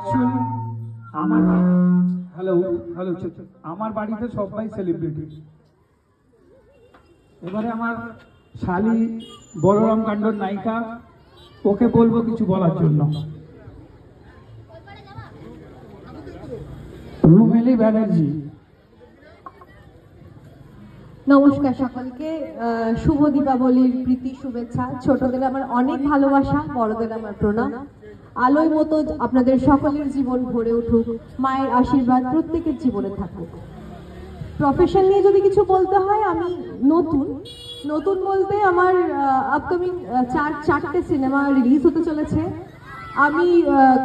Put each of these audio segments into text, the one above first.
Actually আমার hello hello আমার বাড়িতে সবাই সেলিব্রিটি। এবারে আমার শালি বলরাম কাণ্ডর নায়িকা, ওকে বলবো কিছু বলার জন্য। রুমেলি ব্যানার্জি। নমস্কার সকলকে, শুভ দীপাবলির প্রীতি শুভেচ্ছা। ছোটদের আমার অনেক ভালোবাসা, বড়দের আমার প্রণাম। আলোয় মতো আপনাদের সকলের জীবন ভরে উঠুক, মায়ের আশীর্বাদ প্রত্যেকের জীবনে থাকুক। প্রফেশন নিয়ে যদি কিছু বলতে হয়, আমি নতুন বলতে আমার আপকামিং চারটে সিনেমা রিলিজ হতে চলেছে। আমি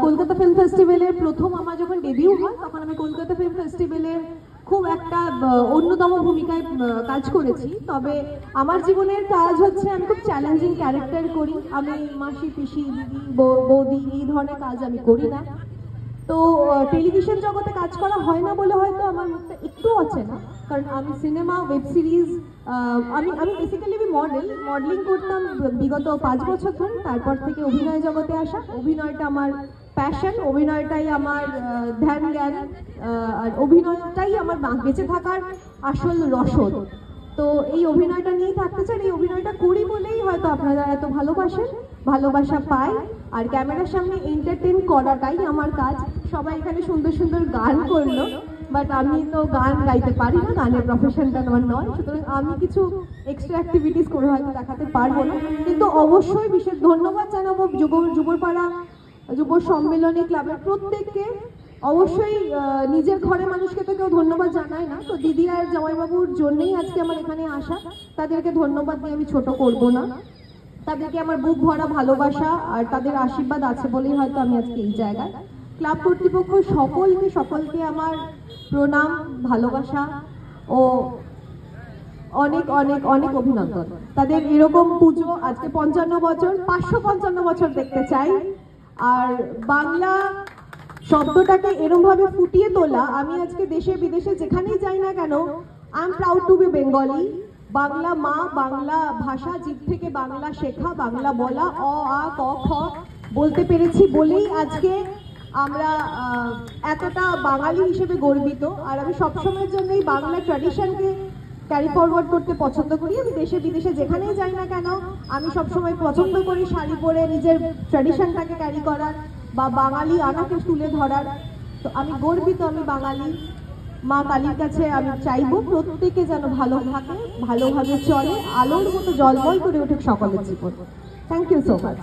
কলকাতা ফিল্ম ফেস্টিভ্যালের প্রথম আমার যখন ডেবিউ হয়, তখন আমি কলকাতা ফিল্ম ফেস্টিভ্যালের খুব একটা অন্যতম ভূমিকায় কাজ করেছি। তবে আমার জীবনের কাজ হচ্ছে আমি খুব চ্যালেঞ্জিং ক্যারেক্টার করি। আমি মাসি, পিসি, দিদি, বৌদি এই ধরনের কাজ আমি করি না। তো টেলিভিশন জগতে কাজ করা হয় না বলে হয়তো আমার মুখটা একটু অচেনা, কারণ আমি সিনেমা, ওয়েব সিরিজ, আমি বেসিক্যালি মডেলিং করতাম বিগত 5 বছর ধরে। তারপর থেকে অভিনয় জগতে আসা। অভিনয়টা আমার প্যাশন, অভিনয়টাই আমার ধ্যান জ্ঞান, আর অভিনয়টাই আমার বেঁচে থাকার আসল রসদ। তো এই অভিনয়টা নিয়েই থাকতে চান, এই অভিনয়টা করি বলেই হয়তো আপনারা এত ভালোবাসেন, ভালোবাসা পাই। আর ক্যামেরার সামনে এন্টারটেইন করাটাই আমার কাজ। সবাই এখানে সুন্দর সুন্দর গান করলো, বাট আমি তো গান গাইতে পারি না, গানের প্রফেশনটা আমার নয়। সুতরাং আমি কিছু এক্সট্রা অ্যাক্টিভিটিস করে হয়তো দেখাতে পারবো না। কিন্তু অবশ্যই বিশেষ ধন্যবাদ জানাবো যুবপাড়া যুব সম্মেলনী ক্লাবের প্রত্যেককে। অবশ্যই নিজের ঘরে মানুষকে তো কেউ ধন্যবাদ জানায় না, তো দিদি আর জামাইবাবুর জন্যই আজকে আমার এখানে আসা। তাদেরকে ধন্যবাদ দিয়ে আমি ছোট করব না। তাদেরকে আমার বুক ভরা ভালোবাসা আর তাদের আশীর্বাদ আছে বলেই হয়তো আমি আজকে এই জায়গায়। ক্লাব কর্তৃপক্ষ সকলকে আমার প্রণাম, ভালোবাসা ও অনেক অনেক অনেক অভিনন্দন। তাদের এরকম পুজো আজকে 55 বছর, 555 বছর দেখতে চাই। আর বাংলা শব্দটাকে এরকম ভাবে ফুটিয়ে তোলা, আমি আজকে দেশে বিদেশে যেখানেই যাই না কেন, I am proud to be Bengali. Bangla মা, বাংলা ভাষা, জিভ থেকে বাংলা শেখা, বাংলা বলা, অ আ ক খ বলতে পেরেছি বলেই আজকে আমরা এতটা বাঙালি হিসেবে গর্বিত। আর আমি সবসময়ের জন্যই বাংলা ট্র্যাডিশনকে ক্যারি ফরওয়ার্ড করতে পছন্দ করি। আমি দেশে বিদেশে যেখানেই যাই না কেন, আমি সবসময় পছন্দ করি শাড়ি পরে নিজের ট্র্যাডিশনটাকে ক্যারি করার বা বাঙালি আনাকে তুলে ধরার। তো আমি গর্বিত, আমি বাঙালি। মা কালীর কাছে আমি চাইবো প্রত্যেকে যেন ভালো থাকে, ভালোভাবে চলে, আলোর মতো জলমল করে উঠুক সকলের জীবন। Thank you so much.